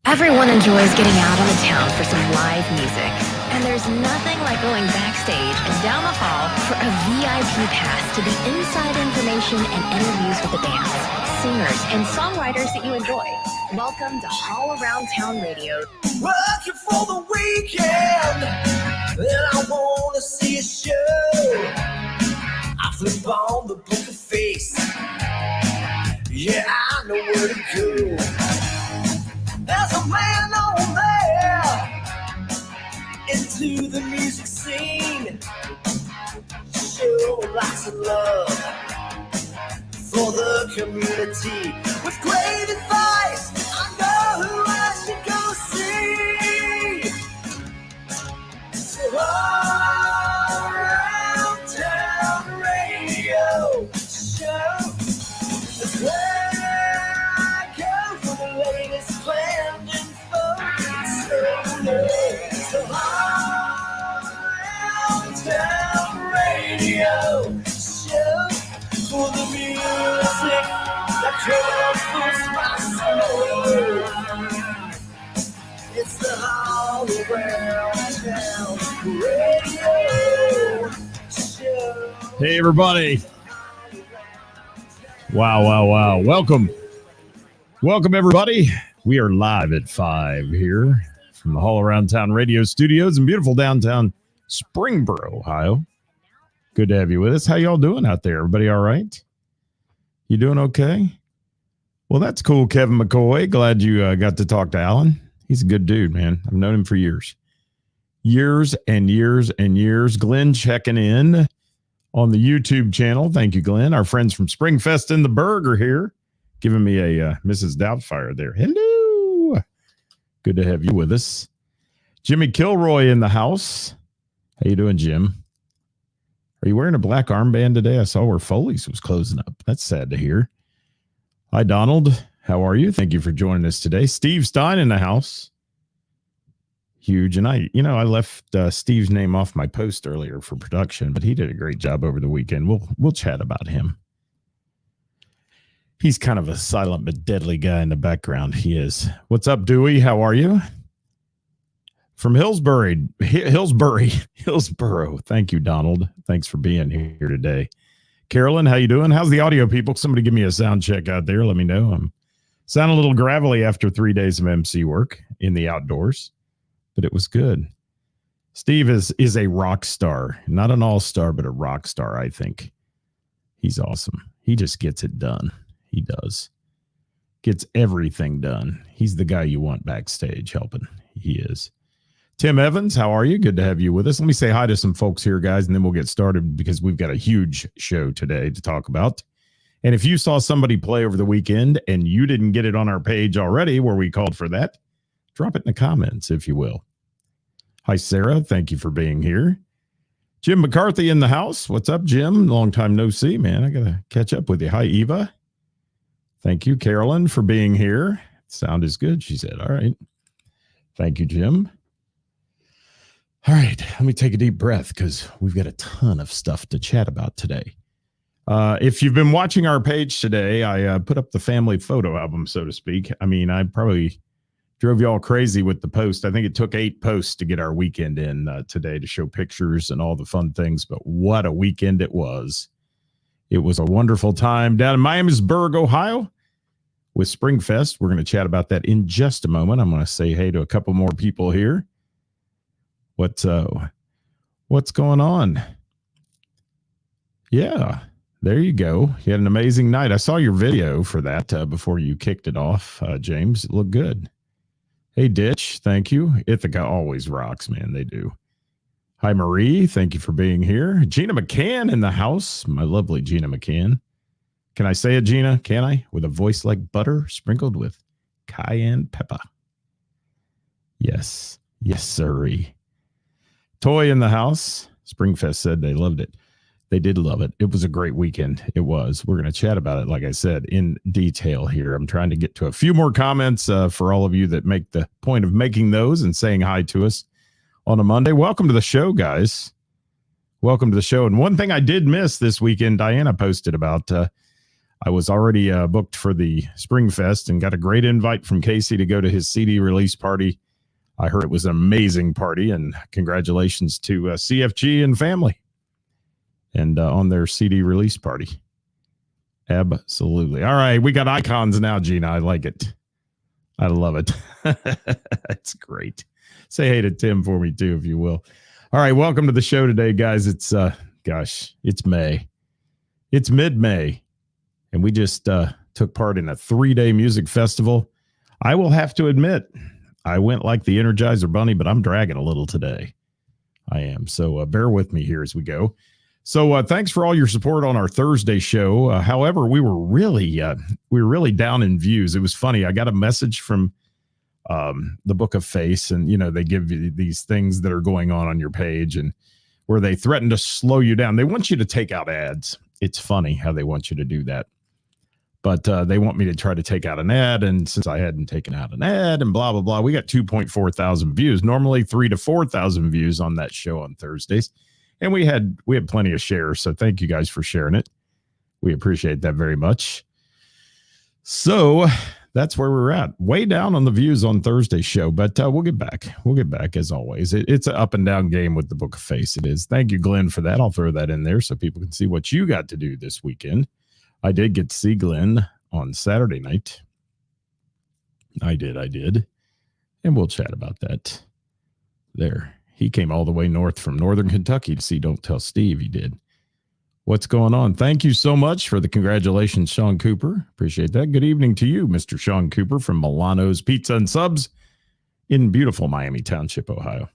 Everyone enjoys getting out on the town for some live music. And there's nothing like going backstage and down the hall for a VIP pass to the inside information and interviews with the bands, singers, and songwriters that you enjoy. Welcome to All Around Town Radio. Working for the weekend, and I want to see a show. I flip on the poker face. Yeah, I know where to go. There's a man on there into the music scene. Show lots of love for the community. With great advice, I know who I should go see. So all around town radio show is where I go for the latest planned info. So all around town radio show for the music that comforts my soul. It's the All Around Town Radio show. Hey, everybody. Wow. Welcome, everybody. We are live at 5 here from the All Around Town Radio studios in beautiful downtown Springboro, Ohio. Good to have you with us. How y'all doing out there? Everybody all right? You doing okay? Well, that's cool, Kevin McCoy. Glad you got to talk to Alan. He's a good dude, man. I've known him for years. Years and years and years. Glenn checking in on the YouTube channel. Thank you, Glenn. Our friends from Springfest in the Berg are here, giving me a Mrs. Doubtfire there. Hello. Good to have you with us. Jimmy Kilroy in the house. How you doing, Jim? Are you wearing a black armband today? I saw where Foley's was closing up. That's sad to hear. Hi, Donald. How are you? Thank you for joining us today. Steve Stein in the house. Huge. And I left Steve's name off my post earlier for production, but he did a great job over the weekend. We'll chat about him. He's kind of a silent but deadly guy in the background. He is. What's up, Dewey? How are you? From Hillsboro. Thank you, Donald. Thanks for being here today. Carolyn, how you doing? How's the audio, people? Somebody give me a sound check out there. Let me know. I'm sounding a little gravelly after 3 days of MC work in the outdoors, but it was good. Steve is a rock star, not an all-star, but a rock star, I think. He's awesome. He just gets it done. He does. Gets everything done. He's the guy you want backstage helping. He is. Tim Evans, how are you? Good to have you with us. Let me say hi to some folks here, guys, and then we'll get started because we've got a huge show today to talk about. And if you saw somebody play over the weekend and you didn't get it on our page already where we called for that, drop it in the comments, if you will. Hi, Sarah. Thank you for being here. Jim McCarthy in the house. What's up, Jim? Long time no see, man. I got to catch up with you. Hi, Eva. Thank you, Carolyn, for being here. Sound is good, she said. All right. Thank you, Jim. All right, let me take a deep breath because we've got a ton of stuff to chat about today. If you've been watching our page today, I put up the family photo album, so to speak. I mean, I probably drove you all crazy with the post. I think it took 8 posts to get our weekend in today to show pictures and all the fun things, but what a weekend it was. It was a wonderful time down in Miamisburg, Ohio with Springfest. We're going to chat about that in just a moment. I'm going to say hey to a couple more people here. What's going on? Yeah, there you go. You had an amazing night. I saw your video for that before you kicked it off, James. It looked good. Hey, Ditch, thank you. Ithaca always rocks, man. They do. Hi, Marie. Thank you for being here. Gina McCann in the house. My lovely Gina McCann. Can I say it, Gina? Can I? With a voice like butter sprinkled with cayenne pepper. Yes. Yes, sirree. Toy in the house. Springfest said they loved it. They did love it. It was a great weekend. It was. We're going to chat about it, like I said, in detail here. I'm trying to get to a few more comments for all of you that make the point of making those and saying hi to us on a Monday. Welcome to the show, guys. Welcome to the show. And one thing I did miss this weekend, Diana posted about, I was already booked for the Springfest and got a great invite from Casey to go to his CD release party. I heard it was an amazing party, and congratulations to CFG and family and on their CD release party. Absolutely. All right, we got icons now, Gina. I like it. I love it. It's great. Say hey to Tim for me too, if you will. All right, welcome to the show today, guys. It's it's May. It's mid-May, and we just took part in a 3-day music festival. I will have to admit, I went like the Energizer Bunny, but I'm dragging a little today. I am. So bear with me here as we go. So thanks for all your support on our Thursday show. However, we were really down in views. It was funny. I got a message from the Book of Face, and they give you these things that are going on your page, and where they threaten to slow you down. They want you to take out ads. It's funny how they want you to do that. But they want me to try to take out an ad. And since I hadn't taken out an ad and blah, blah, blah, we got 2.4 thousand views, normally 3,000 to 4,000 views on that show on Thursdays. And we had plenty of shares. So thank you guys for sharing it. We appreciate that very much. So that's where we're at. Way down on the views on Thursday's show, but we'll get back. We'll get back as always. It's an up and down game with the Book of Face. It is. Thank you, Glenn, for that. I'll throw that in there so people can see what you got to do this weekend. I did get to see Glenn on Saturday night. I did. And we'll chat about that. There. He came all the way north from Northern Kentucky to see Don't Tell Steve. He did. What's going on? Thank you so much for the congratulations, Sean Cooper. Appreciate that. Good evening to you, Mr. Sean Cooper from Milano's Pizza and Subs in beautiful Miami Township, Ohio.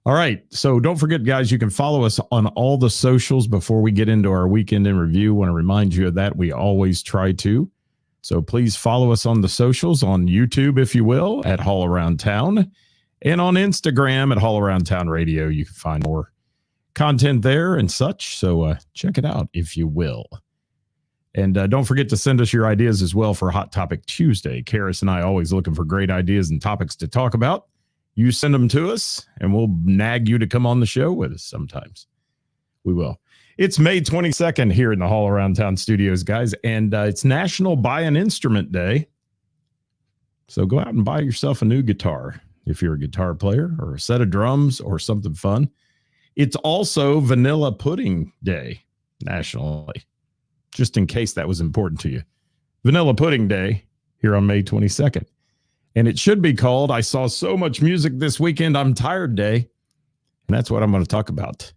All right. So don't forget, guys, you can follow us on all the socials before we get into our weekend in review. Want to remind you of that. We always try to. So please follow us on the socials, on YouTube, if you will, at Haul Around Town, and on Instagram at Haul Around Town Radio. You can find more content there and such. So check it out, if you will. And don't forget to send us your ideas as well for Hot Topic Tuesday. Karis and I always looking for great ideas and topics to talk about. You send them to us, and we'll nag you to come on the show with us sometimes. We will. It's May 22nd here in the Haul Around Town studios, guys, and it's National Buy an Instrument Day. So go out and buy yourself a new guitar if you're a guitar player, or a set of drums, or something fun. It's also Vanilla Pudding Day nationally, just in case that was important to you. Vanilla Pudding Day here on May 22nd. And it should be called I Saw So Much Music This Weekend, I'm Tired Day. And that's what I'm going to talk about.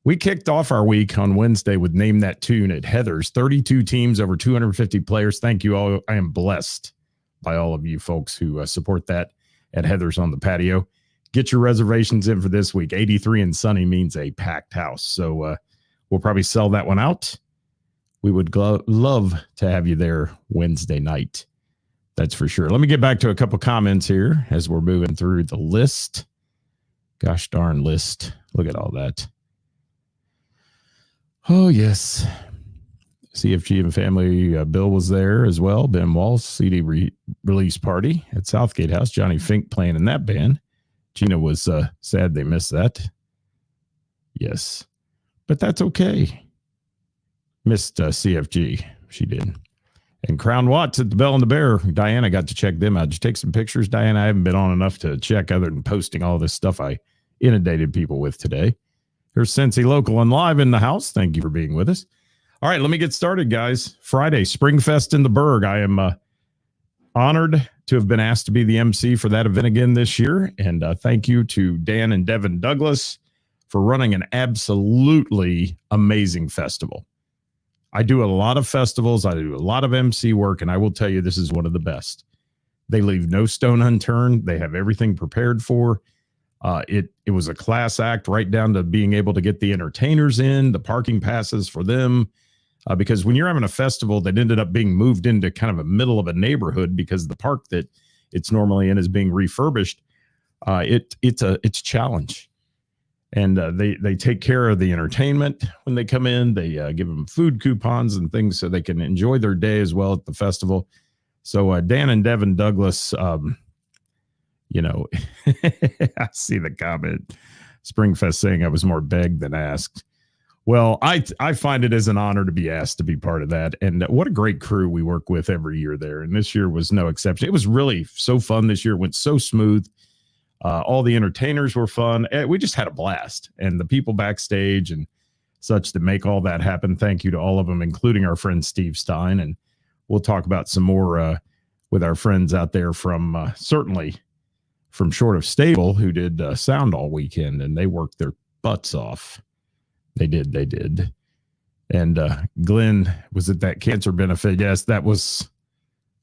We kicked off our week on Wednesday with Name That Tune at Heather's. 32 teams, over 250 players. Thank you all. I am blessed by all of you folks who support that at Heather's on the Patio. Get your reservations in for this week. 83 and sunny means a packed house. So we'll probably sell that one out. We would love to have you there Wednesday night. That's for sure. Let me get back to a couple comments here as we're moving through the list. Gosh darn list. Look at all that. Oh, yes. CFG and family. Bill was there as well. Ben Walls, CD release party at Southgate House. Johnny Fink playing in that band. Gina was sad they missed that. Yes. But that's okay. Missed CFG. She did. And Crown Watts at the Bell and the Bear. Diana got to check them out. Did you take some pictures, Diana? I haven't been on enough to check other than posting all this stuff I inundated people with today. Here's Cincy Local and Live in the house. Thank you for being with us. All right, let me get started, guys. Friday, Springfest in the Berg. I am honored to have been asked to be the MC for that event again this year. And thank you to Dan and Devin Douglas for running an absolutely amazing festival. I do a lot of festivals. I do a lot of MC work, and I will tell you this is one of the best. They leave no stone unturned. They have everything prepared for. It was a class act right down to being able to get the entertainers in, the parking passes for them. Because when you're having a festival that ended up being moved into kind of a middle of a neighborhood because the park that it's normally in is being refurbished, it's a challenge. And they take care of the entertainment when they come in. They give them food coupons and things so they can enjoy their day as well at the festival. So Dan and Devin Douglas, I see the comment. Springfest saying I was more begged than asked. Well, I find it as an honor to be asked to be part of that. And what a great crew we work with every year there. And this year was no exception. It was really so fun this year. It went so smooth. All the entertainers were fun. We just had a blast. And the people backstage and such that make all that happen. Thank you to all of them, including our friend Steve Stein. And we'll talk about some more with our friends out there from certainly from Short of Stable, who did sound all weekend, and they worked their butts off. They did. And Glenn was at that cancer benefit. Yes, that was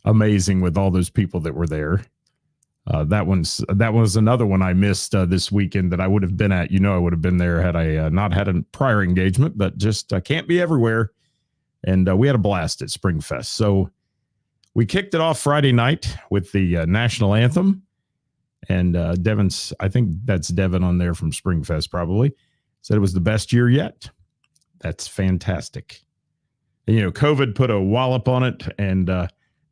amazing with all those people that were there. That was another one I missed this weekend that I would have been at. I would have been there had I not had a prior engagement, but just can't be everywhere. And we had a blast at Springfest. So we kicked it off Friday night with the national anthem. And Devin's, I think that's Devin on there from Springfest probably, said it was the best year yet. That's fantastic. And, COVID put a wallop on it. And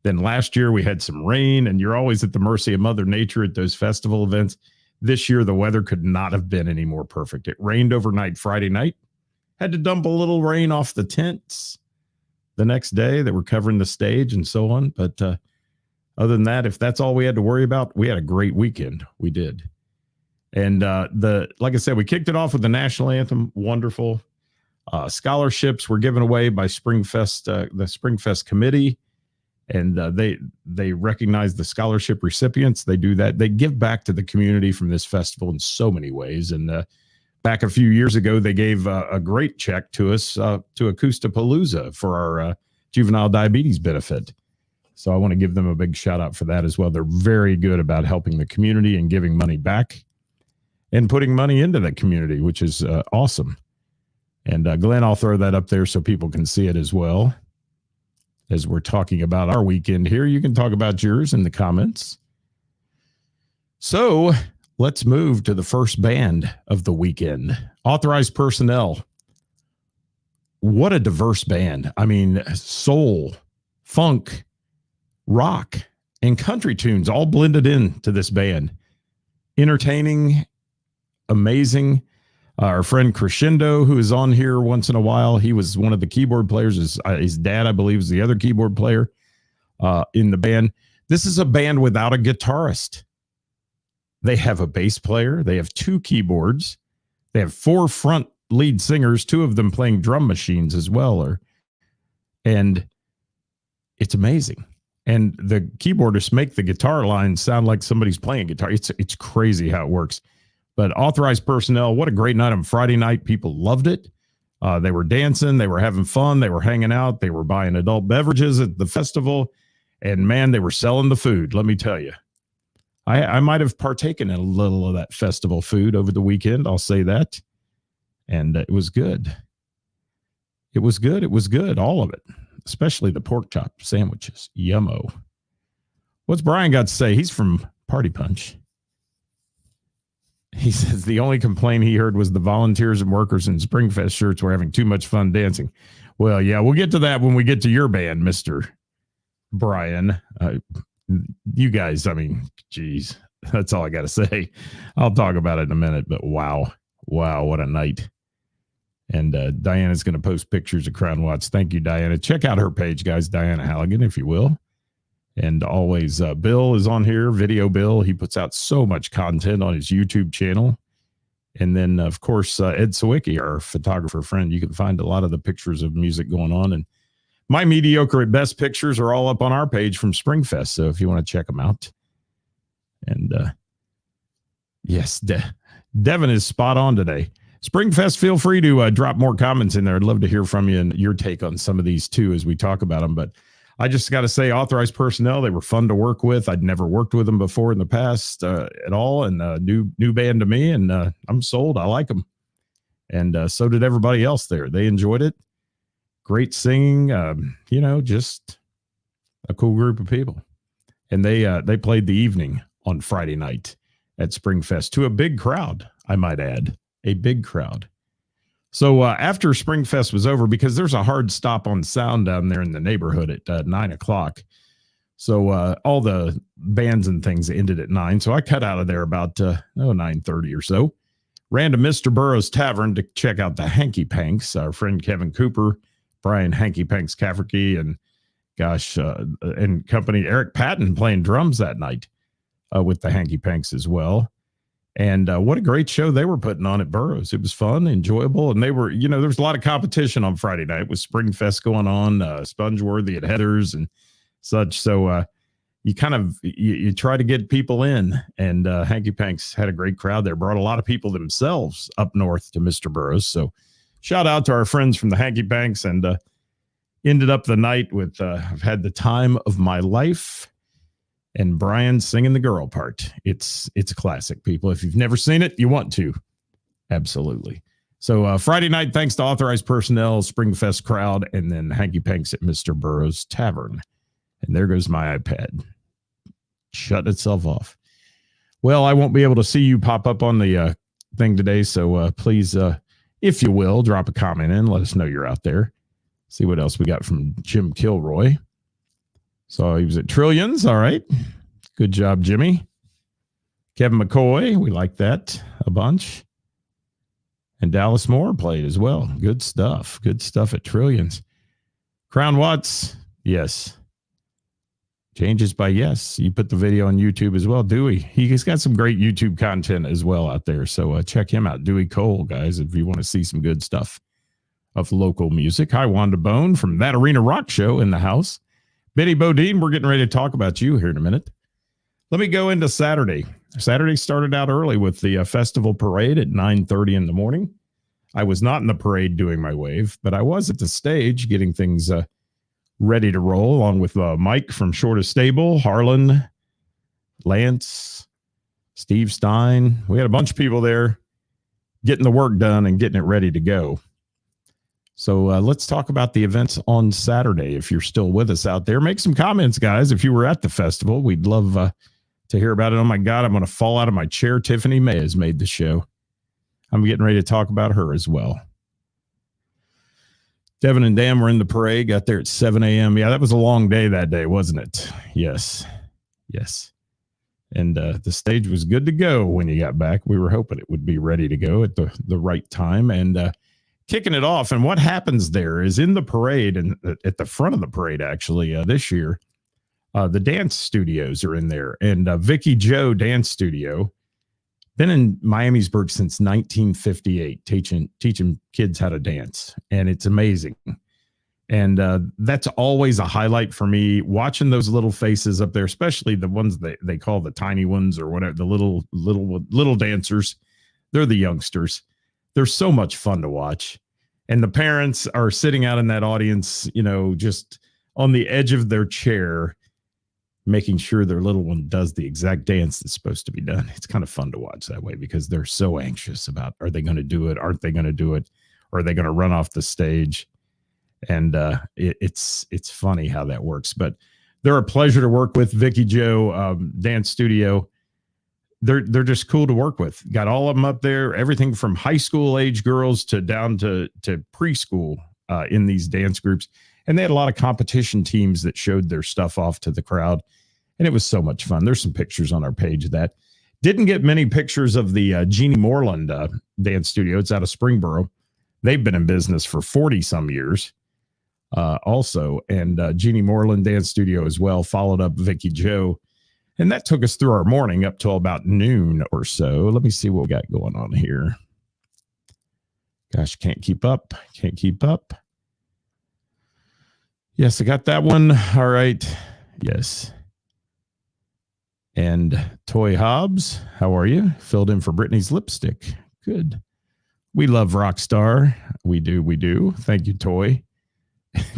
then last year we had some rain, and you're always at the mercy of Mother Nature at those festival events. This year, the weather could not have been any more perfect. It rained overnight Friday night. Had to dump a little rain off the tents the next day that were covering the stage and so on. But other than that, if that's all we had to worry about, we had a great weekend. We did. And like I said, we kicked it off with the national anthem. Wonderful. Scholarships were given away by Springfest, the Springfest committee. And they recognize the scholarship recipients. They do that. They give back to the community from this festival in so many ways. And back a few years ago, they gave a great check to us, to Acustapalooza for our juvenile diabetes benefit. So I want to give them a big shout out for that as well. They're very good about helping the community and giving money back and putting money into the community, which is awesome. And Glenn, I'll throw that up there so people can see it as well. As we're talking about our weekend here, you can talk about yours in the comments. So let's move to the first band of the weekend, Authorized Personnel. What a diverse band. I mean, soul, funk, rock, and country tunes all blended into this band. Entertaining, amazing. Our friend Crescendo, who is on here once in a while, he was one of the keyboard players. His dad, I believe, is the other keyboard player in the band. This is a band without a guitarist. They have a bass player. They have 2 keyboards. They have 4 front lead singers, 2 of them playing drum machines as well. And it's amazing. And the keyboardists make the guitar lines sound like somebody's playing guitar. It's crazy how it works. But Authorized Personnel, what a great night on Friday night. People loved it. They were dancing. They were having fun. They were hanging out. They were buying adult beverages at the festival. And, man, they were selling the food, let me tell you. I might have partaken in a little of that festival food over the weekend. I'll say that. And it was good. It was good. It was good, all of it, especially the pork chop sandwiches. Yummo. What's Brian got to say? He's from Party Punch. He says the only complaint he heard was the volunteers and workers in Springfest shirts were having too much fun dancing. Well, yeah, we'll get to that when we get to your band, Mr. Brian. You guys, I mean, geez, that's all I got to say. I'll talk about it in a minute, but wow, what a night. And Diana's going to post pictures of Crown Watts. Thank you, Diana. Check out her page, guys, Diana Halligan, if you will. And always, Bill is on here, Video Bill. He puts out so much content on his YouTube channel. And then, of course, Ed Sawicki, our photographer friend. You can find a lot of the pictures of music going on. And my mediocre at best pictures are all up on our page from Springfest. So if you want to check them out. And yes, Devin is spot on today. Springfest, feel free to drop more comments in there. I'd love to hear from you and your take on some of these too as we talk about them. But I just got to say, Authorized Personnel, they were fun to work with. I'd never worked with them before in the past at all, and new band to me, and I'm sold. I like them, and so did everybody else there. They enjoyed it. Great singing, just a cool group of people. And they played the evening on Friday night at Springfest to a big crowd, I might add, a big crowd. So after Springfest was over, because there's a hard stop on sound down there in the neighborhood at 9:00. So all the bands and things ended at 9. So I cut out of there about 9:30 or so. ran to Mr. Burroughs Tavern to check out the Hanky Panks. Our friend Kevin Cooper, Brian Hanky Panks Cafferty, and and company Eric Patton playing drums that night with the Hanky Panks as well. And what a great show they were putting on at Burroughs. It was fun, enjoyable. And they were, there was a lot of competition on Friday night with Spring Fest going on, Spongeworthy at Heathers and such. So you kind of, you try to get people in. And Hanky Panks had a great crowd there, brought a lot of people themselves up north to Mr. Burroughs. So shout out to our friends from the Hanky Panks, and ended up the night with, I've had the time of my life. And Brian singing the girl part. It's a classic, people. If you've never seen it, you want to. Absolutely. So Friday night, thanks to authorized personnel, Springfest crowd, and then Hanky Panks at Mr. Burroughs Tavern. And there goes my iPad. Shut itself off. Well, I won't be able to see you pop up on the thing today. So please, if you will, drop a comment in. Let us know you're out there. See what else we got from Jim Kilroy. So he was at Trillions. All right. Good job, Jimmy. Kevin McCoy. We like that a bunch. And Dallas Moore played as well. Good stuff. Good stuff at Trillions. Crown Watts. Yes. Changes by yes. You put the video on YouTube as well. Dewey. He's got some great YouTube content as well out there. So check him out. Dewey Cole, guys, if you want to see some good stuff of local music. Hi, Wanda Bone from That Arena Rock Show in the house. Benny Bodine, we're getting ready to talk about you here in a minute. Let me go into Saturday. Saturday started out early with the festival parade at 9:30 in the morning. I was not in the parade doing my wave, but I was at the stage getting things ready to roll, along with Mike from Shortest Stable, Harlan, Lance, Steve Stein. We had a bunch of people there getting the work done and getting it ready to go. So let's talk about the events on Saturday. If you're still with us out there, make some comments, guys. If you were at the festival, we'd love to hear about it. Oh, my God, I'm going to fall out of my chair. Tiffany May has made the show. I'm getting ready to talk about her as well. Devin and Dan were in the parade, got there at 7 a.m. Yeah, that was a long day that day, wasn't it? Yes. Yes. And the stage was good to go when you got back. We were hoping it would be ready to go at the right time. And kicking it off. And what happens there is in the parade, and at the front of the parade, actually, this year, the dance studios are in there. And Vicky Joe Dance Studio, been in Miamisburg since 1958, teaching kids how to dance. And it's amazing. And that's always a highlight for me, watching those little faces up there, especially the ones that they call the tiny ones or whatever, the little dancers. They're the youngsters. They're so much fun to watch. And the parents are sitting out in that audience, just on the edge of their chair, making sure their little one does the exact dance that's supposed to be done. It's kind of fun to watch that way because they're so anxious about, are they going to do it? Aren't they going to do it? Or are they going to run off the stage? And it's funny how that works. But they're a pleasure to work with. Vicky Joe Dance Studio. They're just cool to work with. Got all of them up there, everything from high school age girls to down to preschool in these dance groups. And they had a lot of competition teams that showed their stuff off to the crowd. And it was so much fun. There's some pictures on our page of that. Didn't get many pictures of the Jeannie Moreland Dance Studio. It's out of Springboro. They've been in business for 40 some years also. And Jeannie Moreland Dance Studio as well followed up Vicky Joe. And that took us through our morning up till about noon or so. Let me see what we got going on here. Gosh, can't keep up. Can't keep up. Yes, I got that one. All right. Yes. And Toy Hobbs, how are you? Filled in for Brittany's lipstick. Good. We love Rockstar. We do. We do. Thank you, Toy.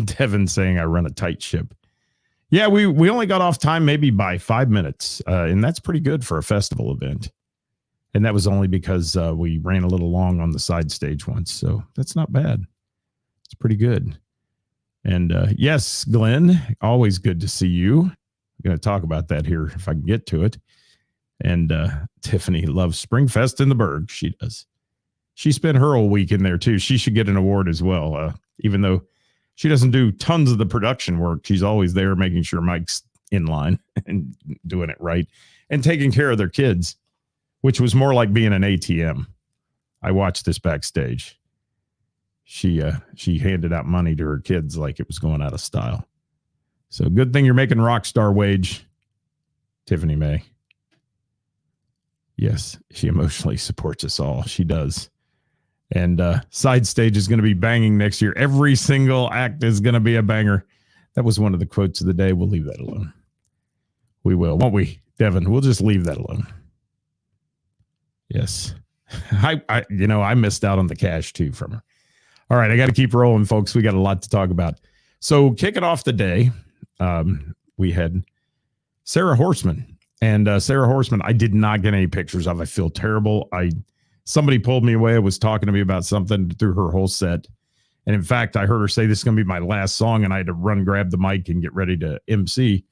Devin saying I run a tight ship. Yeah, we only got off time maybe by 5 minutes, and that's pretty good for a festival event. And that was only because we ran a little long on the side stage once, so that's not bad. It's pretty good. And yes, Glenn, always good to see you. I'm going to talk about that here if I can get to it. And Tiffany loves Springfest in the Berg. She does. She spent her whole week in there, too. She should get an award as well, even though she doesn't do tons of the production work. She's always there making sure Mike's in line and doing it right and taking care of their kids, which was more like being an ATM. I watched this backstage. She handed out money to her kids like it was going out of style. So good thing you're making rock star wage, Tiffany May. Yes, she emotionally supports us all. She does. And Side Stage is going to be banging next year. Every single act is going to be a banger. That was one of the quotes of the day. We'll leave that alone. We will, won't we, Devin? We'll just leave that alone. Yes. I missed out on the cash too from her. All right, I got to keep rolling, folks. We got a lot to talk about. So kicking off the day, we had Sarah Horseman. And Sarah Horseman, I did not get any pictures of. I feel terrible. Somebody pulled me away. Was talking to me about something through her whole set. And in fact, I heard her say this is going to be my last song, and I had to run, grab the mic, and get ready to MC.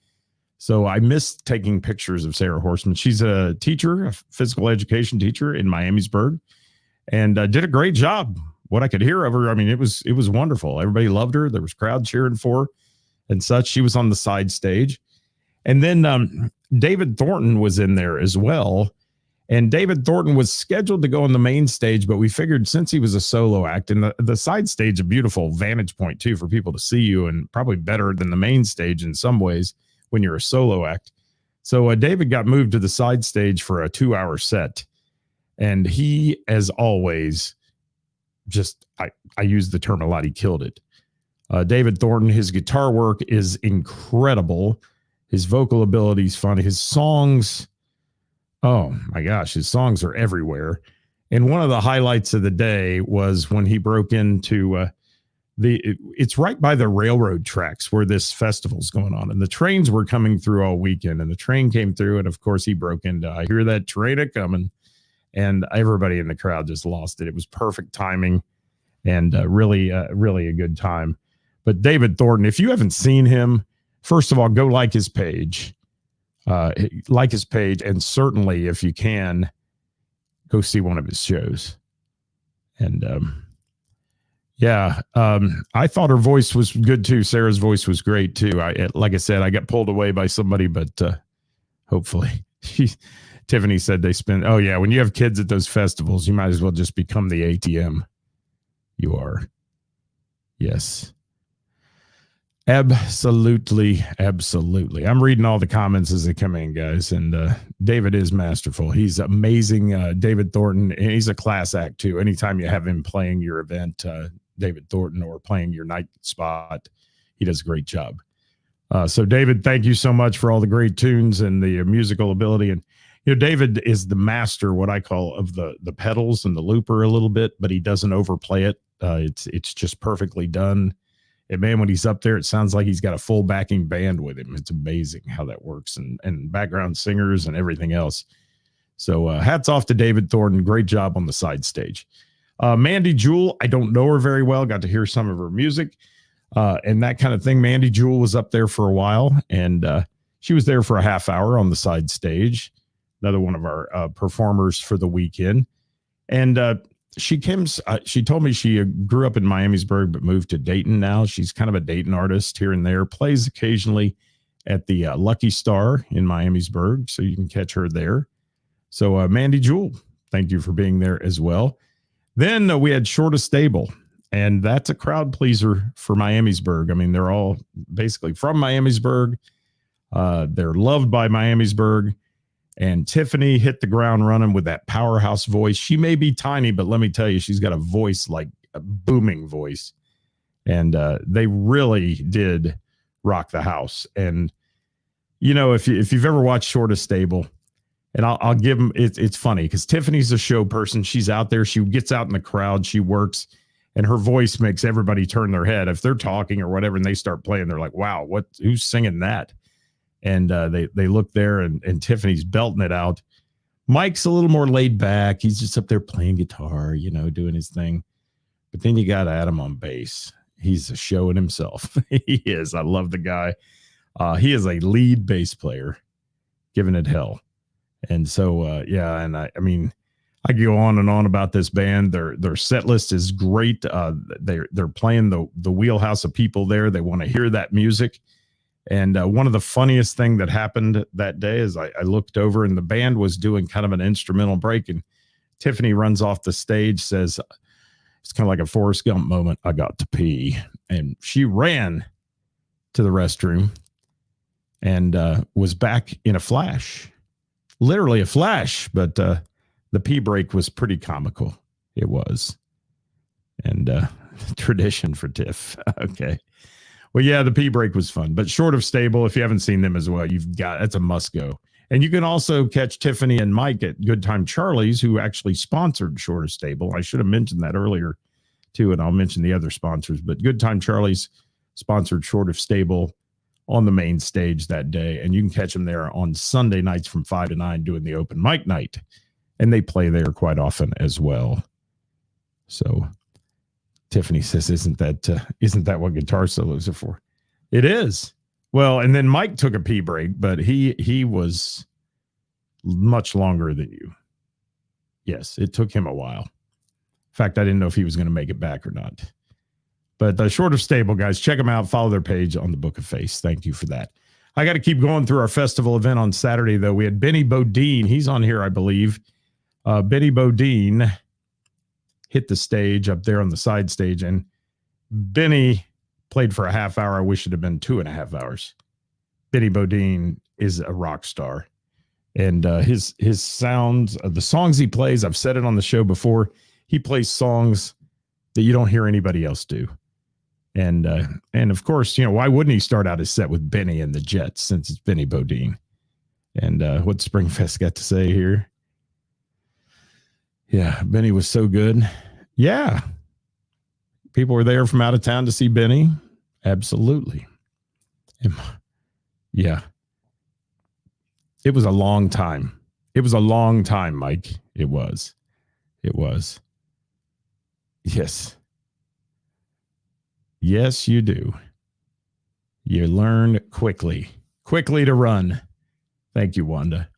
So I missed taking pictures of Sarah Horseman. She's a teacher, a physical education teacher in Miamisburg, and did a great job. What I could hear of her, I mean, it was wonderful. Everybody loved her. There was crowd cheering for her and such. She was on the side stage. And then David Thornton was in there as well. And David Thornton was scheduled to go on the main stage, but we figured since he was a solo act, and the side stage, a beautiful vantage point too for people to see you, and probably better than the main stage in some ways when you're a solo act. So David got moved to the side stage for a 2-hour set. And he, as always, I use the term a lot, he killed it. David Thornton, his guitar work is incredible. His vocal ability is fun. His songs, oh my gosh, his songs are everywhere. And one of the highlights of the day was when he broke into it's right by the railroad tracks where this festival's going on. And the trains were coming through all weekend, and the train came through. And of course he broke into, I hear that train a coming. And everybody in the crowd just lost it. It was perfect timing and really a good time. But David Thornton, if you haven't seen him, first of all, go like his page. And certainly, if you can, go see one of his shows. And I thought her voice was good too. Sarah's voice was great too. Like I said, I got pulled away by somebody, but hopefully Tiffany said they spend. Oh yeah, when you have kids at those festivals, you might as well just become the ATM. You are. Yes. Absolutely. I'm reading all the comments as they come in, guys. And David is masterful. He's amazing. David Thornton, and he's a class act too. Anytime you have him playing your event, David Thornton, or playing your night spot, he does a great job. So David, thank you so much for all the great tunes and the musical ability. And David is the master, what I call, of the pedals and the looper a little bit, but he doesn't overplay it. It's just perfectly done. And man, when he's up there, it sounds like he's got a full backing band with him. It's amazing how that works, and background singers and everything else. So hats off to David Thornton. Great job on the side stage. Mandy Jewell, I don't know her very well. Got to hear some of her music and that kind of thing. Mandy Jewell was up there for a while, and she was there for a half hour on the side stage. Another one of our performers for the weekend. And she told me she grew up in Miamisburg, but moved to Dayton now. She's kind of a Dayton artist here and there, plays occasionally at the Lucky Star in Miamisburg, so you can catch her there. So Mandy Jewell, thank you for being there as well. Then we had Shorta Stable, and that's a crowd pleaser for Miamisburg. I mean, they're all basically from Miamisburg. They're loved by Miamisburg. And Tiffany hit the ground running with that powerhouse voice. She may be tiny, but let me tell you, she's got a voice, like a booming voice. And they really did rock the house. And, if you've ever watched Shorta Stable, and I'll give them, it's funny because Tiffany's a show person. She's out there. She gets out in the crowd. She works, and her voice makes everybody turn their head. If they're talking or whatever and they start playing, they're like, wow, who's singing that? And they look there, and Tiffany's belting it out. Mike's a little more laid back. He's just up there playing guitar, doing his thing. But then you got Adam on bass. He's a show in himself. He is. I love the guy. He is a lead bass player, giving it hell. And so, and I mean, I could go on and on about this band. Their set list is great. They're playing the wheelhouse of people there. They want to hear that music. And one of the funniest thing that happened that day is I looked over, and the band was doing kind of an instrumental break, and Tiffany runs off the stage, says, it's kind of like a Forrest Gump moment. I got to pee. And she ran to the restroom and was back in a flash. Literally a flash, but the pee break was pretty comical. It was. And tradition for Tiff. Okay. Well, yeah, the pee break was fun, but Short of Stable, if you haven't seen them as well, that's a must go. And you can also catch Tiffany and Mike at Good Time Charlie's, who actually sponsored Short of Stable. I should have mentioned that earlier too, and I'll mention the other sponsors, but Good Time Charlie's sponsored Short of Stable on the main stage that day. And you can catch them there on Sunday nights from 5 to 9 doing the open mic night. And they play there quite often as well. So Tiffany says, isn't that what guitar solos are for? It is. Well, and then Mike took a pee break, but he was much longer than you. Yes, it took him a while. In fact, I didn't know if he was going to make it back or not. But Short of Stable, guys, check them out. Follow their page on the Book of Face. Thank you for that. I got to keep going through our festival event on Saturday, though. We had Benny Bodine. He's on here, I believe. Benny Bodine hit the stage up there on the side stage, and Benny played for a half hour. I wish it had been 2.5 hours. Benny Bodine is a rock star, and his sounds, the songs he plays, I've said it on the show before, he plays songs that you don't hear anybody else do. And of course, why wouldn't he start out his set with Benny and the Jets, since it's Benny Bodine? And what Springfest got to say here? Yeah, Benny was so good. Yeah. People were there from out of town to see Benny. Absolutely. Yeah. It was a long time. It was a long time, Mike. It was. Yes. Yes, you do. You learn quickly to run. Thank you, Wanda.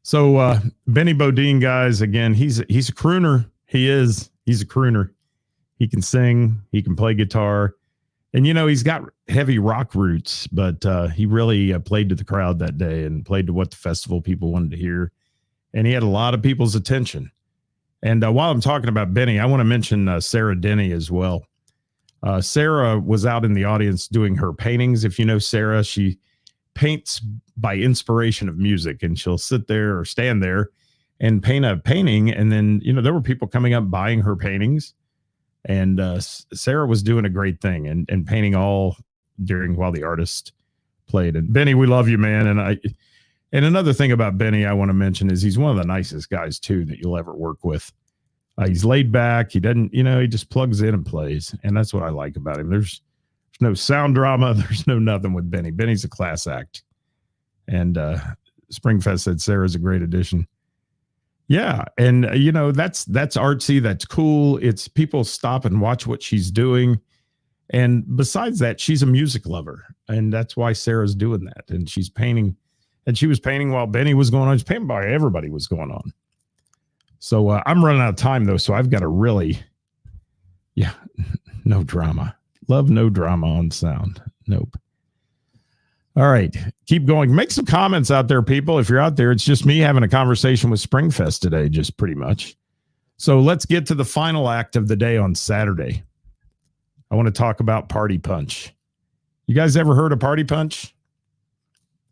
So Benny Bodine, guys, again, he's a crooner. He's a crooner. He can sing. He can play guitar. And, he's got heavy rock roots, but he really played to the crowd that day and played to what the festival people wanted to hear. And he had a lot of people's attention. And while I'm talking about Benny, I want to mention Sarah Denny as well. Sarah was out in the audience doing her paintings. If you know Sarah, she paints by inspiration of music, and she'll sit there or stand there and paint a painting. And then, there were people coming up buying her paintings, and Sarah was doing a great thing and painting all while the artist played. And Benny, we love you, man. And another thing about Benny I want to mention is he's one of the nicest guys too that you'll ever work with. He's laid back. He doesn't, he just plugs in and plays. And that's what I like about him. There's no sound drama. There's no nothing with Benny. Benny's a class act. And Springfest said Sarah's a great addition. Yeah. And, that's artsy. That's cool. It's people stop and watch what she's doing. And besides that, she's a music lover. And that's why Sarah's doing that. And she's painting. And she was painting while Benny was going on. She's painting while everybody was going on. So I'm running out of time, though. So I've got to really, no drama. Love no drama on sound. Nope. All right. Keep going. Make some comments out there, people. If you're out there, it's just me having a conversation with Springfest today, just pretty much. So let's get to the final act of the day on Saturday. I want to talk about Party Punch. You guys ever heard of Party Punch?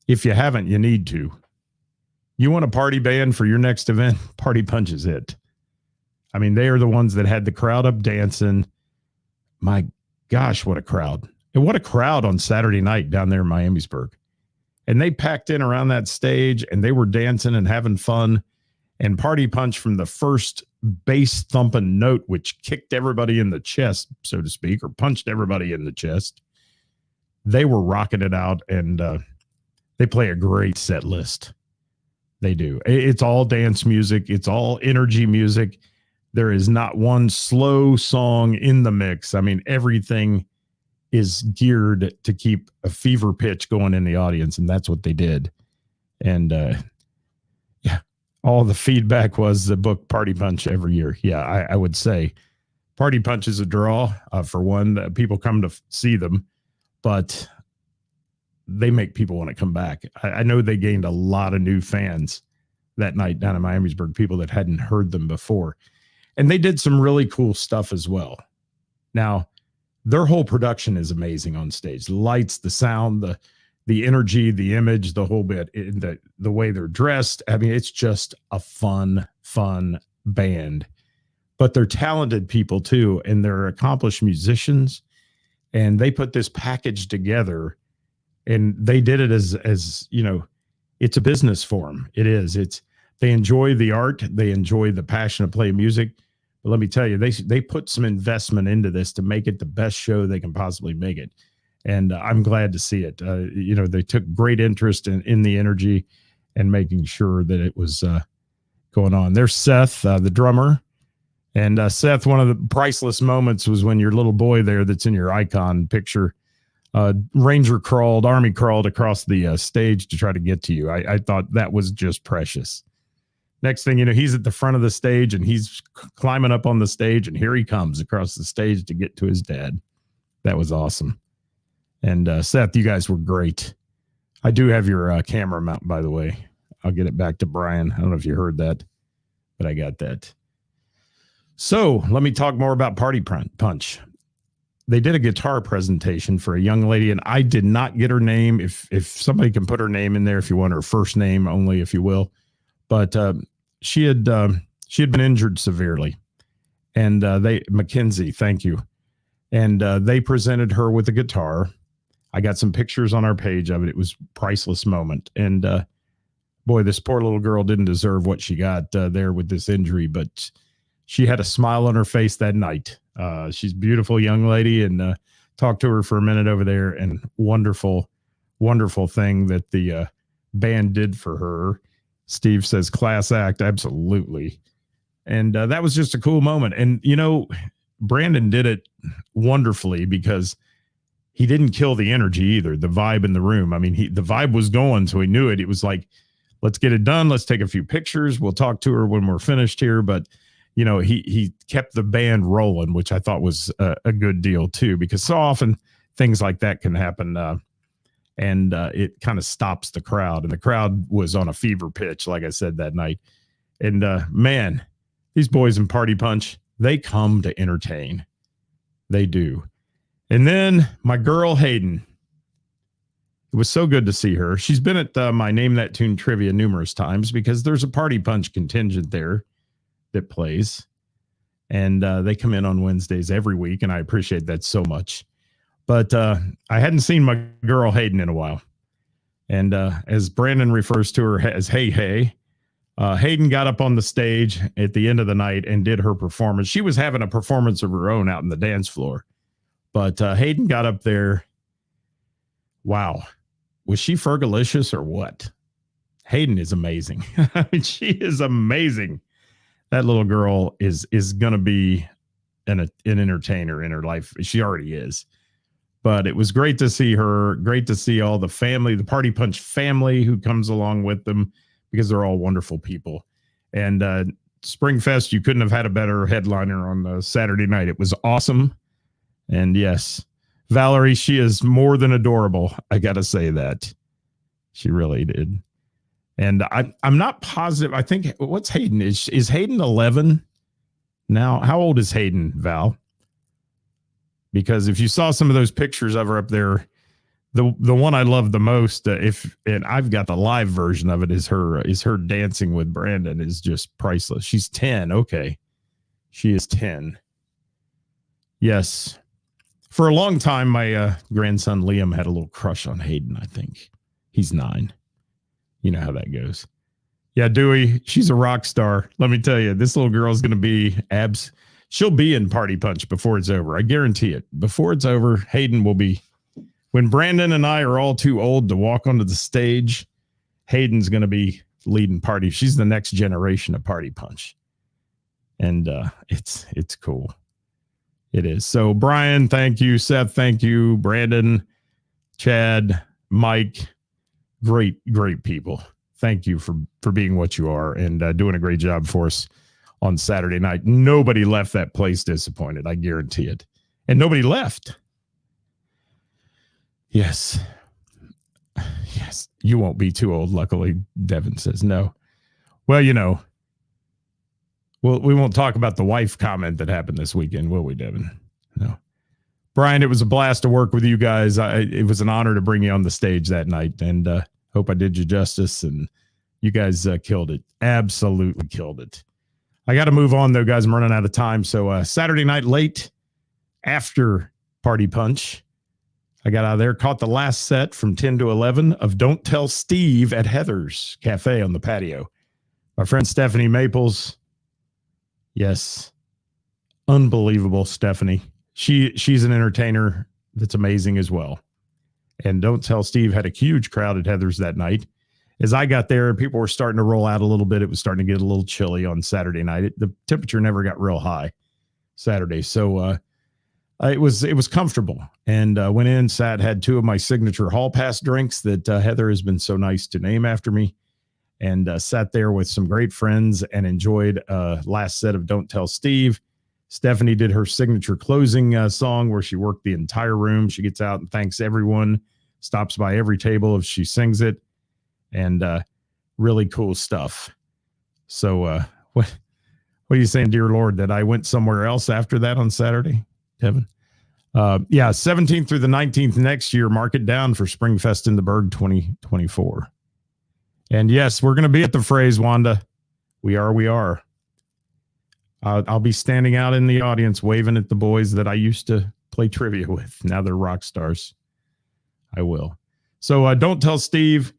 If you haven't, you need to. You want a party band for your next event? Party Punch is it. I mean, they are the ones that had the crowd up dancing. My gosh, what a crowd. And what a crowd on Saturday night down there in Miamisburg. And they packed in around that stage, and they were dancing and having fun. And Party Punch, from the first bass thumping note, which kicked everybody in the chest, so to speak, or punched everybody in the chest, they were rocking it out. And they play a great set list. They do. It's all dance music. It's all energy music. There is not one slow song in the mix. I mean, everything is geared to keep a fever pitch going in the audience, and that's what they did. And all the feedback was the book Party Punch every year. Yeah, I would say Party Punch is a draw. For one, people come to see them, but they make people want to come back. I know they gained a lot of new fans that night down in Miamisburg, people that hadn't heard them before. And they did some really cool stuff as well. Now, their whole production is amazing on stage. The lights, the sound, the energy, the image, the whole bit, the way they're dressed. I mean, it's just a fun band. But they're talented people too, and they're accomplished musicians. And they put this package together, and they did it as you know, it's a business for them. It is. They enjoy the art, they enjoy the passion of playing music. But let me tell you, they put some investment into this to make it the best show they can possibly make it. And I'm glad to see it. You know, they took great interest in the energy and making sure that it was going on. There's Seth, the drummer. And Seth, one of the priceless moments was when your little boy there that's in your icon picture, Army crawled across the stage to try to get to you. I thought that was just precious. Next thing you know, he's at the front of the stage and he's climbing up on the stage, and here he comes across the stage to get to his dad. That was awesome. And Seth, you guys were great. I do have your camera mount, by the way. I'll get it back to Brian. I don't know if you heard that, but I got that. So let me talk more about Party Punch. They did a guitar presentation for a young lady, and I did not get her name. If somebody can put her name in there, if you want her first name only, if you will. But she had been injured severely, and Mackenzie, thank you. And they presented her with a guitar. I got some pictures on our page of it. It was a priceless moment. And boy, this poor little girl didn't deserve what she got there with this injury, but she had a smile on her face that night. She's a beautiful young lady, and talked to her for a minute over there, and wonderful, wonderful thing that the band did for her. Steve says class act. Absolutely. And that was just a cool moment. And, you know, Brandon did it wonderfully because he didn't kill the energy either, the vibe in the room. I mean, the vibe was going, so he knew it. It was like, let's get it done. Let's take a few pictures. We'll talk to her when we're finished here. But, you know, he kept the band rolling, which I thought was a good deal too, because so often things like that can happen. And it kind of stops the crowd. And the crowd was on a fever pitch, like I said that night. And man, these boys in Party Punch, they come to entertain. They do. And then my girl, Hayden. It was so good to see her. She's been at my Name That Tune trivia numerous times because there's a Party Punch contingent there that plays. And they come in on Wednesdays every week, and I appreciate that so much. But I hadn't seen my girl Hayden in a while. And as Brandon refers to her as Hey, Hayden got up on the stage at the end of the night and did her performance. She was having a performance of her own out in the dance floor. But Hayden got up there. Wow. Was she Fergalicious or what? Hayden is amazing. I mean, she is amazing. That little girl is going to be an entertainer in her life. She already is. But it was great to see her, great to see all the family, the Party Punch family who comes along with them, because they're all wonderful people. And Springfest, you couldn't have had a better headliner on Saturday night. It was awesome. And yes, Valerie, she is more than adorable. I got to say that. She really did. And I'm not positive. I think, what's Hayden? Is Hayden 11 now? How old is Hayden, Val? Because if you saw some of those pictures of her up there, the one I love the most, and I've got the live version of it, is her dancing with Brandon is just priceless. She's 10. Okay. She is 10. Yes. For a long time, my grandson Liam had a little crush on Hayden, I think. He's 9. You know how that goes. Yeah, Dewey, she's a rock star. Let me tell you, this little girl is going to be she'll be in Party Punch before it's over. I guarantee it. Before it's over, Hayden will be. When Brandon and I are all too old to walk onto the stage, Hayden's going to be leading party. She's the next generation of Party Punch. And it's cool. It is. So Brian, thank you. Seth, thank you. Brandon, Chad, Mike, great people. Thank you for being what you are and doing a great job for us on Saturday night. Nobody left that place disappointed. I guarantee it. And nobody left. Yes. Yes. You won't be too old. Luckily, Devin says no. Well, you know, we won't talk about the wife comment that happened this weekend, will we, Devin? No. Brian, it was a blast to work with you guys. It was an honor to bring you on the stage that night, and hope I did you justice, and you guys killed it. Absolutely killed it. I got to move on, though, guys. I'm running out of time. So Saturday night late after Party Punch, I got out of there, caught the last set from 10 to 11 of Don't Tell Steve at Heather's Cafe on the patio. My friend Stephanie Maples. Yes. Unbelievable, Stephanie. She's an entertainer that's amazing as well. And Don't Tell Steve had a huge crowd at Heather's that night. As I got there, people were starting to roll out a little bit. It was starting to get a little chilly on Saturday night. The temperature never got real high Saturday. So it was comfortable. And went in, sat, had two of my signature hall pass drinks that Heather has been so nice to name after me. And sat there with some great friends and enjoyed last set of Don't Tell Steve. Stephanie did her signature closing song where she worked the entire room. She gets out and thanks everyone, stops by every table if she sings it, and really cool stuff. So what are you saying, dear Lord, that I went somewhere else after that on Saturday, Kevin? 17th through the 19th next year, mark it down for Springfest in the Berg 2024. And yes, we're going to be at the Phrase, Wanda. We are. I'll be standing out in the audience waving at the boys that I used to play trivia with. Now they're rock stars. I will. So Don't Tell Steve,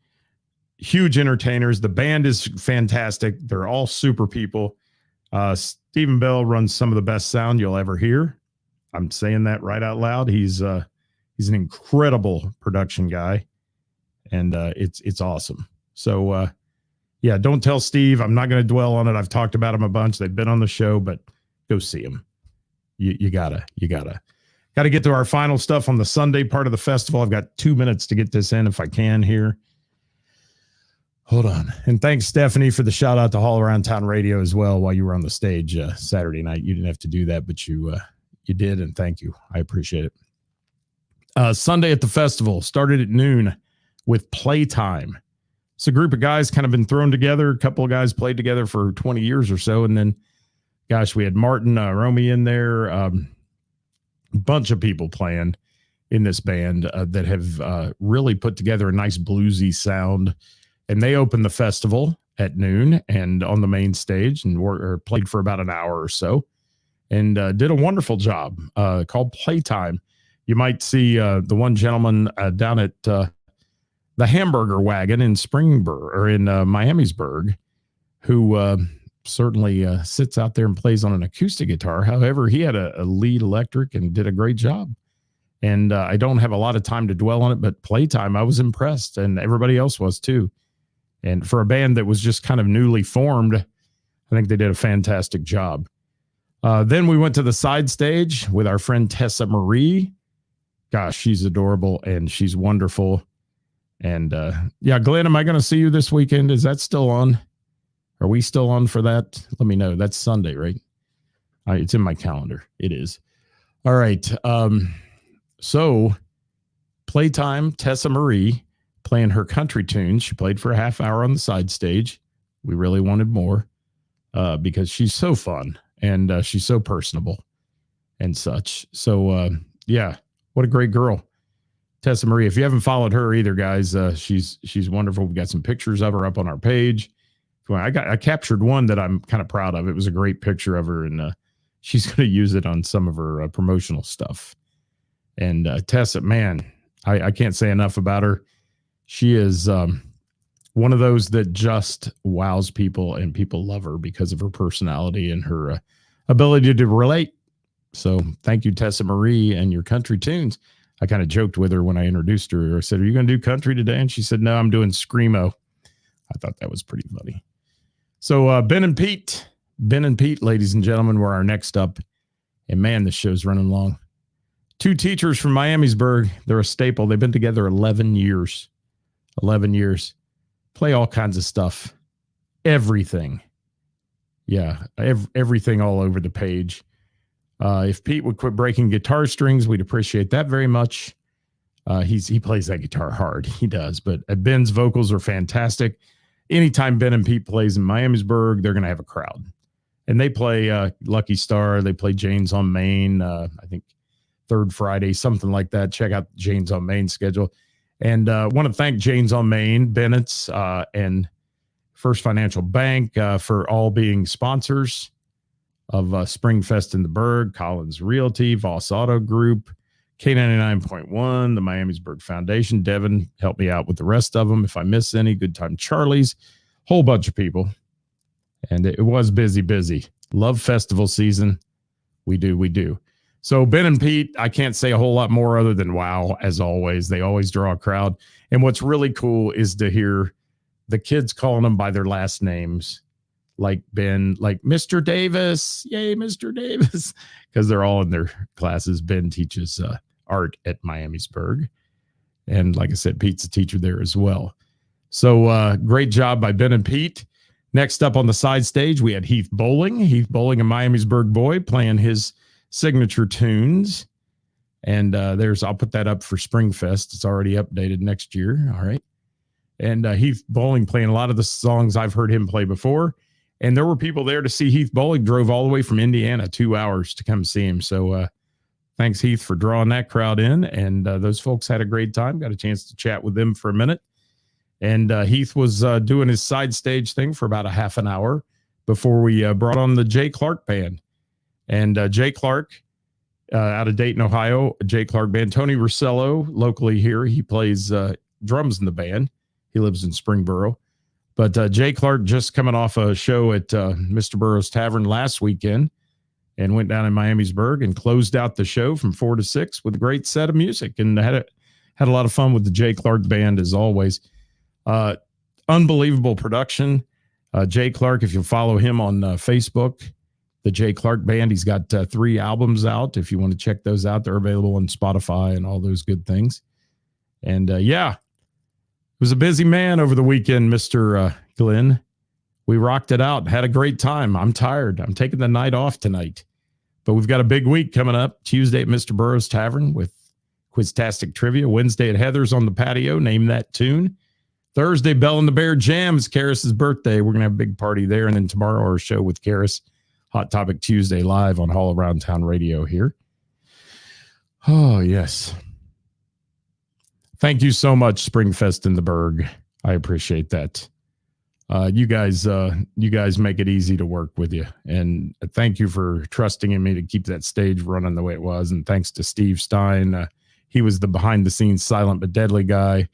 huge entertainers. The band is fantastic. They're all super people. Stephen Bell runs some of the best sound you'll ever hear. I'm saying that right out loud. He's an incredible production guy, and it's awesome. So, Don't Tell Steve. I'm not going to dwell on it. I've talked about him a bunch. They've been on the show, but go see him. You gotta get to our final stuff on the Sunday part of the festival. I've got 2 minutes to get this in if I can here. Hold on. And thanks, Stephanie, for the shout out to All Around Town Radio as well while you were on the stage Saturday night. You didn't have to do that, but you did, and thank you. I appreciate it. Sunday at the festival started at noon with Playtime. It's a group of guys kind of been thrown together. A couple of guys played together for 20 years or so. And then, gosh, we had Martin Romy in there. A bunch of people playing in this band that have really put together a nice bluesy sound. And they opened the festival at noon and on the main stage and played for about an hour or so and did a wonderful job called Playtime. You might see the one gentleman down at the Hamburger Wagon in Miamisburg, who certainly sits out there and plays on an acoustic guitar. However, he had a lead electric and did a great job. And I don't have a lot of time to dwell on it, but Playtime, I was impressed, and everybody else was too. And for a band that was just kind of newly formed, I think they did a fantastic job. Then we went to the side stage with our friend Tessa Marie. Gosh, she's adorable and she's wonderful. And Glenn, am I going to see you this weekend? Is that still on? Are we still on for that? Let me know. That's Sunday, right? It's in my calendar. It is. All right. So Playtime, Tessa Marie playing her country tunes. She played for a half hour on the side stage. We really wanted more because she's so fun and she's so personable and such. So, what a great girl. Tessa Marie, if you haven't followed her either, guys, she's wonderful. We've got some pictures of her up on our page. I captured one that I'm kind of proud of. It was a great picture of her, and she's going to use it on some of her promotional stuff. And Tessa, man, I can't say enough about her. She is one of those that just wows people, and people love her because of her personality and her ability to relate. So thank you, Tessa Marie, and your country tunes. I kind of joked with her when I introduced her. I said, "Are you going to do country today?" And she said, "No, I'm doing screamo." I thought that was pretty funny. So Ben and Pete, ladies and gentlemen, were our next up. And man, this show's running long. Two teachers from Miamisburg. They're a staple. They've been together 11 years. 11 years. Play all kinds of stuff. Everything. Yeah, everything all over the page. If Pete would quit breaking guitar strings, we'd appreciate that very much. He plays that guitar hard. He does. But Ben's vocals are fantastic. anytime Ben and Pete plays in Miamisburg, they're going to have a crowd. And they play Lucky Star. They play Jane's on Main, I think third Friday, something like that. Check out Jane's on Main schedule. And want to thank Jane's on Main, Bennett's, and First Financial Bank for all being sponsors of Springfest in the Berg, Collins Realty, Voss Auto Group, K99.1, the Miamisburg Foundation. Devin, help me out with the rest of them. If I miss any, Good Time Charlie's, whole bunch of people. And it was busy. Love festival season. We do. So Ben and Pete, I can't say a whole lot more other than wow, as always. They always draw a crowd. And what's really cool is to hear the kids calling them by their last names, like Ben, like Mr. Davis. Yay, Mr. Davis. Because they're all in their classes. Ben teaches art at Miamisburg. And like I said, Pete's a teacher there as well. So great job by Ben and Pete. Next up on the side stage, we had Heath Bowling. Heath Bowling, a Miamisburg boy, playing his signature tunes. And I'll put that up for Springfest. It's already updated next year. All right. And Heath Bowling playing a lot of the songs I've heard him play before. And there were people there to see Heath Bowling, drove all the way from Indiana, 2 hours to come see him. So thanks, Heath, for drawing that crowd in. And those folks had a great time. Got a chance to chat with them for a minute. And Heath was doing his side stage thing for about a half an hour before we brought on the Jay Clark Band. And Jay Clark, out of Dayton, Ohio, Jay Clark Band. Tony Rossello, locally here, he plays drums in the band. He lives in Springboro. But Jay Clark just coming off a show at Mr. Burroughs Tavern last weekend and went down in Miamisburg and closed out the show from 4 to 6 with a great set of music. And had a lot of fun with the Jay Clark Band, as always. Unbelievable production. Jay Clark, if you follow him on Facebook, the Jay Clark Band, he's got 3 albums out. If you want to check those out, they're available on Spotify and all those good things. And it was a busy man over the weekend, Mr. Glenn. We rocked it out, had a great time. I'm tired. I'm taking the night off tonight. But we've got a big week coming up. Tuesday at Mr. Burroughs Tavern with Quiztastic Trivia. Wednesday at Heather's on the patio. Name that tune. Thursday, Bell and the Bear Jam. It's Karis's birthday. We're going to have a big party there. And then tomorrow, our show with Karis, Hot Topic Tuesday, live on All Around Town Radio here. Oh, yes. Thank you so much, Springfest in the Berg. I appreciate that. You guys make it easy to work with you. And thank you for trusting in me to keep that stage running the way it was. And thanks to Steve Stein. He was the behind-the-scenes silent but deadly guy.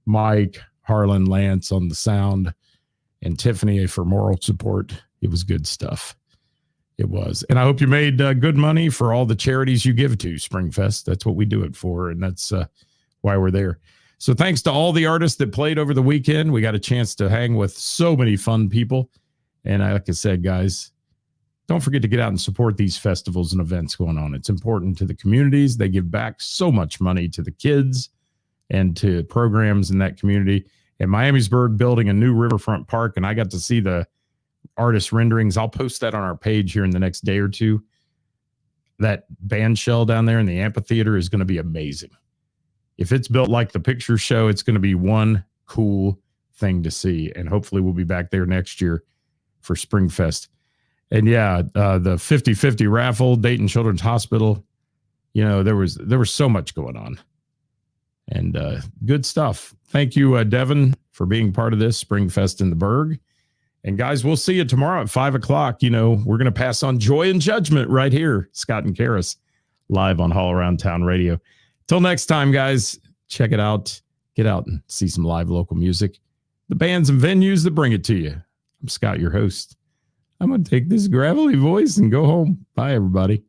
Mike, Harlan, Lance on the sound, and Tiffany for moral support. It was good stuff. It was. And I hope you made good money for all the charities you give to Springfest. That's what we do it for. And that's why we're there. So thanks to all the artists that played over the weekend. We got a chance to hang with so many fun people. And like I said, guys, don't forget to get out and support these festivals and events going on. It's important to the communities. They give back so much money to the kids and to programs in that community. And Miamisburg building a new riverfront park, and I got to see the artist renderings. I'll post that on our page here in the next day or two. That band shell down there in the amphitheater is going to be amazing. If it's built like the picture show, it's going to be one cool thing to see. And hopefully we'll be back there next year for Springfest. And yeah, the 50-50 raffle, Dayton Children's Hospital, you know, there was so much going on. And good stuff. Thank you, Devin, for being part of this Springfest in the Berg. And guys, we'll see you tomorrow at 5:00. You know, we're going to pass on Joy and Judgment right here. Scott and Karis live on All Around Town Radio. Till next time, guys, check it out. Get out and see some live local music. The bands and venues that bring it to you. I'm Scott, your host. I'm going to take this gravelly voice and go home. Bye, everybody.